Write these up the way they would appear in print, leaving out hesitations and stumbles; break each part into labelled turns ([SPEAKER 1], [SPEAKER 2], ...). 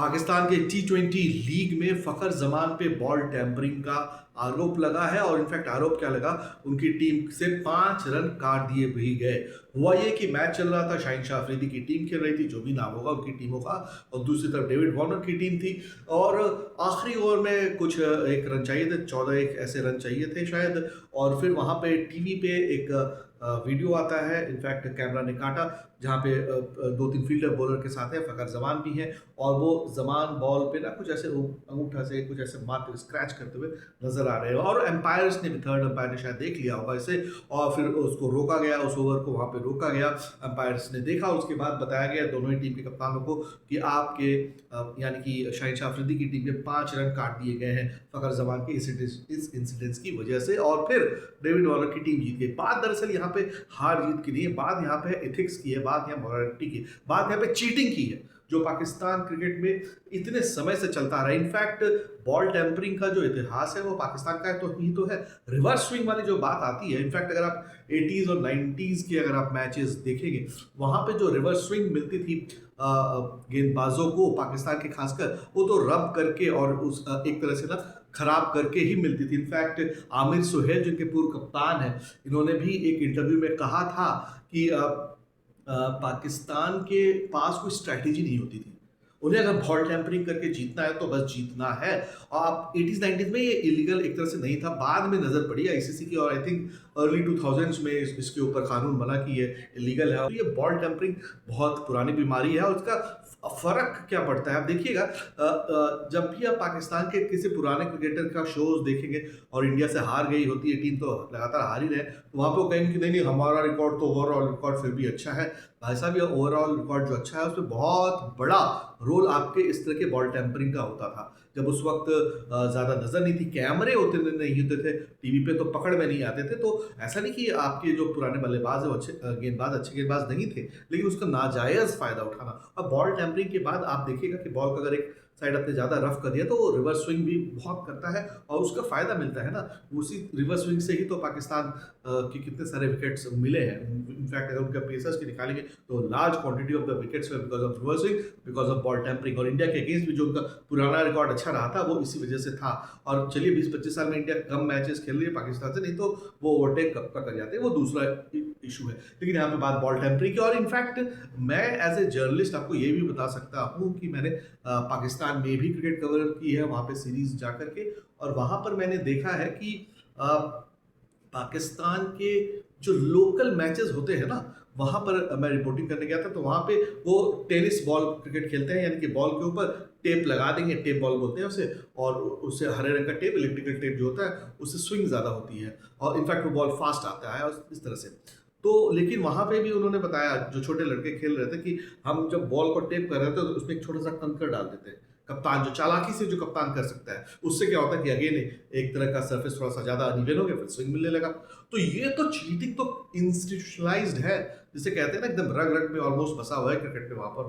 [SPEAKER 1] पाकिस्तान के टी20 लीग में फ़खर जमान पे बॉल टैंपरिंग का आरोप लगा है और इनफैक्ट आरोप क्या लगा, उनकी टीम से 5 रन काट दिए भी गए। हुआ ये कि मैच चल रहा था, शाहीन शाह अफरीदी की टीम खेल रही थी, जो भी नाम होगा उनकी टीमों का, और दूसरी तरफ डेविड वार्नर की टीम थी। और आखिरी ओवर में कुछ एक रन चाहिए थे, 14 एक ऐसे रन चाहिए थे शायद। और फिर वहाँ पे टीवी पे एक वीडियो आता है, इनफैक्ट कैमरा ने काटा, जहाँ पे 2-3 फील्डर बॉलर के साथ है, फ़खर जमान भी हैं, और वो जमान बॉल पे ना कुछ ऐसे अंगूठा से कुछ ऐसे मारते हुए, स्क्रैच करते हुए नजर आ रहे हैं। और एम्पायर्स ने भी, थर्ड एम्पायर ने शायद देख लिया होगा इसे, और फिर उसको रोका गया, उस ओवर को वहाँ पे रोका गया। एम्पायर्स ने देखा, उसके बाद बताया गया दोनों ही टीम के कप्तानों को कि आपके यानी कि शाहीन शाह अफरीदी की टीम के 5 रन काट दिए गए हैं फ़खर जमान के इस इंसिडेंस की वजह से, और फिर डेविड वार्नर की टीम जीत गई। बात दरअसल यहाँ पे हार जीत की नहीं है, बात यहाँ पे एथिक्स की है, बात यहाँ मोरालिटी की, बात यहाँ पे चीटिंग की है, जो पाकिस्तान क्रिकेट में इतने समय से चलता आ रहा है। इनफैक्ट बॉल टेम्परिंग का जो इतिहास है वो पाकिस्तान का तो है। रिवर्स स्विंग वाली जो बात आती है, इनफैक्ट अगर आप 80s और 90s के अगर आप मैचेस देखेंगे, वहां पे जो रिवर्स स्विंग मिलती थी गेंदबाजों को पाकिस्तान के खासकर, वो तो रब करके और उस एक तरह से ना खराब करके ही मिलती थी। इनफैक्ट आमिर सुहेल जिनके पूर्व कप्तान हैं, इन्होंने भी एक इंटरव्यू में कहा था कि पाकिस्तान के पास कोई स्ट्रैटेजी नहीं होती थी, उन्हें अगर बॉल टैंपरिंग करके जीतना है तो बस जीतना है। और आप 80s 90s में ये इलीगल एक तरह से नहीं था, बाद में नजर पड़ी आईसीसी की, और आई थिंक अर्ली 2000s में इसके ऊपर कानून बना कि ये इलीगल है। और ये बॉल टैंपरिंग बहुत पुरानी बीमारी है, और उसका फर्क क्या पड़ता है आप देखिएगा। जब भी आप पाकिस्तान के किसी पुराने क्रिकेटर का शोज देखेंगे और इंडिया से हार गई होती है टीम, तो लगातार हार ही रहे, तो वहां पे वो कहेंगे कि नहीं नहीं, हमारा रिकॉर्ड तो ओवरऑल रिकॉर्ड फिर भी अच्छा है। भाई साहब, ये ओवरऑल रिकॉर्ड जो अच्छा है उसमें बहुत बड़ा रोल आपके इस तरह के बॉल टेम्परिंग का होता था। जब उस वक्त ज़्यादा नज़र नहीं थी, कैमरे होते नहीं होते थे, टीवी पे तो पकड़ में नहीं आते थे, तो ऐसा नहीं कि आपके जो पुराने बल्लेबाज है वो अच्छे गेंदबाज नहीं थे, लेकिन उसका नाजायज़ फ़ायदा उठाना। अब बॉल टेम्परिंग के बाद आप देखिएगा कि बॉल का अगर एक साइड अपने ज़्यादा रफ कर दिया तो वो रिवर्स स्विंग भी बहुत करता है, और उसका फ़ायदा मिलता है ना। उसी रिवर्स स्विंग से ही तो पाकिस्तान के कितने सारे विकेट्स मिले हैं। इनफैक्ट अगर उनके पेसर्स की निकालेंगे तो large quantity of the wickets because of reverse swing, because of ball tampering. और इंडिया के अगेंस्ट भी जो उनका पुराना रिकॉर्ड अच्छा रहा था, वो इसी वजह से था। और चलिए 20-25 साल में इंडिया कम मैचेस खेल रही है पाकिस्तान से, नहीं तो वो ओवरटेक कब तक कर जाते हैं, वो दूसरा इशू है। लेकिन यहाँ पे बात बॉल टेम्परिंग की, और इनफैक्ट मैं एज ए जर्नलिस्ट आपको ये भी बता सकता हूँ कि मैंने पाकिस्तान में भी क्रिकेट कवर की है, वहाँ पे सीरीज जा करके, और वहाँ पर मैंने देखा है कि पाकिस्तान के जो लोकल मैचेस होते हैं ना, वहाँ पर मैं रिपोर्टिंग करने गया था, तो वहाँ पे वो टेनिस बॉल क्रिकेट खेलते हैं, यानी कि बॉल के ऊपर टेप लगा देंगे, टेप बॉल बोलते हैं उसे, और उससे हरे रंग का टेप, इलेक्ट्रिकल टेप जो होता है, उससे स्विंग ज़्यादा होती है, और इनफैक्ट वो बॉल फास्ट आता है और इस तरह से। तो लेकिन वहाँ पे भी उन्होंने बताया, जो छोटे लड़के खेल रहे थे, कि हम जब बॉल को टेप कर रहे थे तो उसमें एक छोटा सा कंकर डाल देते हैं। कप्तान जो चालाकी से जो कप्तान कर सकता है, उससे क्या होता है कि अगेन एक तरह का सरफेस थोड़ा सा ज्यादा अनइवन हो गया, फिर स्विंग मिलने लगा। तो ये तो चीटिंग तो इंस्टीट्यूशनलाइज्ड है, जिसे कहते हैं ना, एकदम रग रग में ऑलमोस्ट बसा हुआ है क्रिकेट में। वहां पर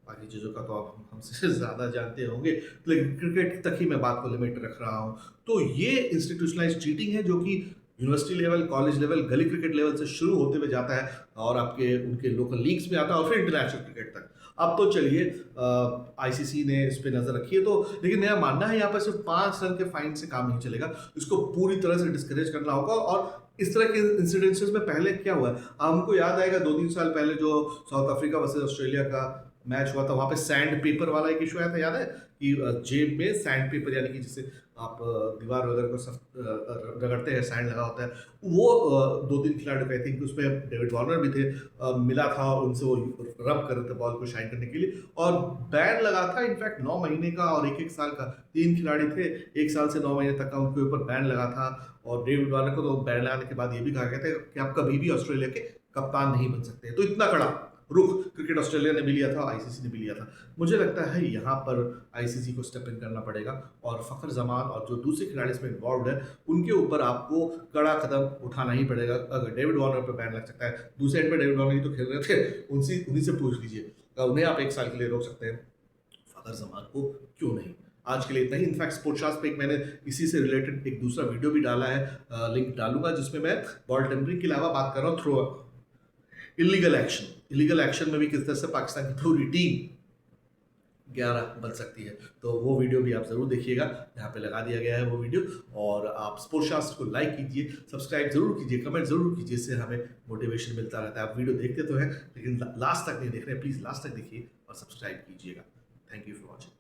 [SPEAKER 1] बाकी चीज़ों का तो आप हमसे ज़्यादा जानते होंगे, लेकिन क्रिकेट तक ही मैं बात को लिमिट रख रहा हूँ। तो ये इंस्टीट्यूशनलाइज चीटिंग है, जो कि यूनिवर्सिटी लेवल, कॉलेज लेवल, गली क्रिकेट लेवल से शुरू होते हुए जाता है, और आपके उनके लोकल लीग्स में आता है, और फिर इंटरनेशनल क्रिकेट तक। अब तो चलिए आईसीसी ने इस पे नजर रखी है, तो लेकिन मेरा मानना है यहाँ पर सिर्फ 5 रन के फाइन से काम नहीं चलेगा, इसको पूरी तरह से डिस्करेज करना होगा। और इस तरह के इंसिडेंसेस में पहले क्या हुआ है, हमको याद आएगा 2-3 साल पहले जो साउथ अफ्रीका वर्सेस ऑस्ट्रेलिया का मैच हुआ था, वहां पे सैंड पेपर वाला एक इशू आया था, याद है कि जेब में सैंड पेपर, यानी कि जिसे आप दीवार वगैरह को रगड़ते हैं, सैंड लगा होता है, वो 2-3 खिलाड़ियों का, आई थिंक उसमें डेविड वार्नर भी थे, मिला था, और उनसे वो रब कर रहे थे बॉल को शाइन करने के लिए, और बैन लगा था इनफैक्ट 9 महीने का और 1-1 साल का। 3 खिलाड़ी थे, 1 साल से 9 महीने तक का उनके ऊपर बैन लगा था। और डेविड वार्नर को तो बैन लगाने के बाद ये भी कहा गया था कि आप कभी भी ऑस्ट्रेलिया के कप्तान नहीं बन सकते। तो इतना कड़ा रुख क्रिकेट ऑस्ट्रेलिया ने भी लिया था, आईसीसी ने भी लिया था। मुझे लगता है यहाँ पर आईसीसी को स्टेप इन करना पड़ेगा, और फ़खर जमान और जो दूसरे खिलाड़ी इसमें इन्वॉल्व है, उनके ऊपर आपको कड़ा कदम उठाना ही पड़ेगा। अगर डेविड वार्नर पर बैन लग सकता है, दूसरे एंड पर डेविड वार्नर ही तो खेल रहे थे, उन्हीं से पूछ लीजिए, उन्हें आप 1 साल के लिए रोक सकते हैं, फ़खर जमान को क्यों नहीं। आज के लिए इतना ही। इनफैक्ट स्पोर्ट्सशास्त्र पे एक मैंने इसी से रिलेटेड एक दूसरा वीडियो भी डाला है, लिंक डालूंगा, जिसमें मैं बॉल टेम्परिंग के अलावा बात कर रहा हूँ थ्रो इलीगल एक्शन में भी किस तरह से पाकिस्तान की पूरी टीम 11 बन सकती है। तो वो वीडियो भी आप ज़रूर देखिएगा, यहाँ पे लगा दिया गया है वो वीडियो। और आप स्पोर्ट्सशास्त्र को लाइक कीजिए, सब्सक्राइब ज़रूर कीजिए, कमेंट ज़रूर कीजिए, इससे हमें मोटिवेशन मिलता रहता है। आप वीडियो देखते तो हैं, लेकिन लास्ट तक नहीं देख रहे हैं, प्लीज़ लास्ट तक देखिए और सब्सक्राइब कीजिएगा। Thank you for watching.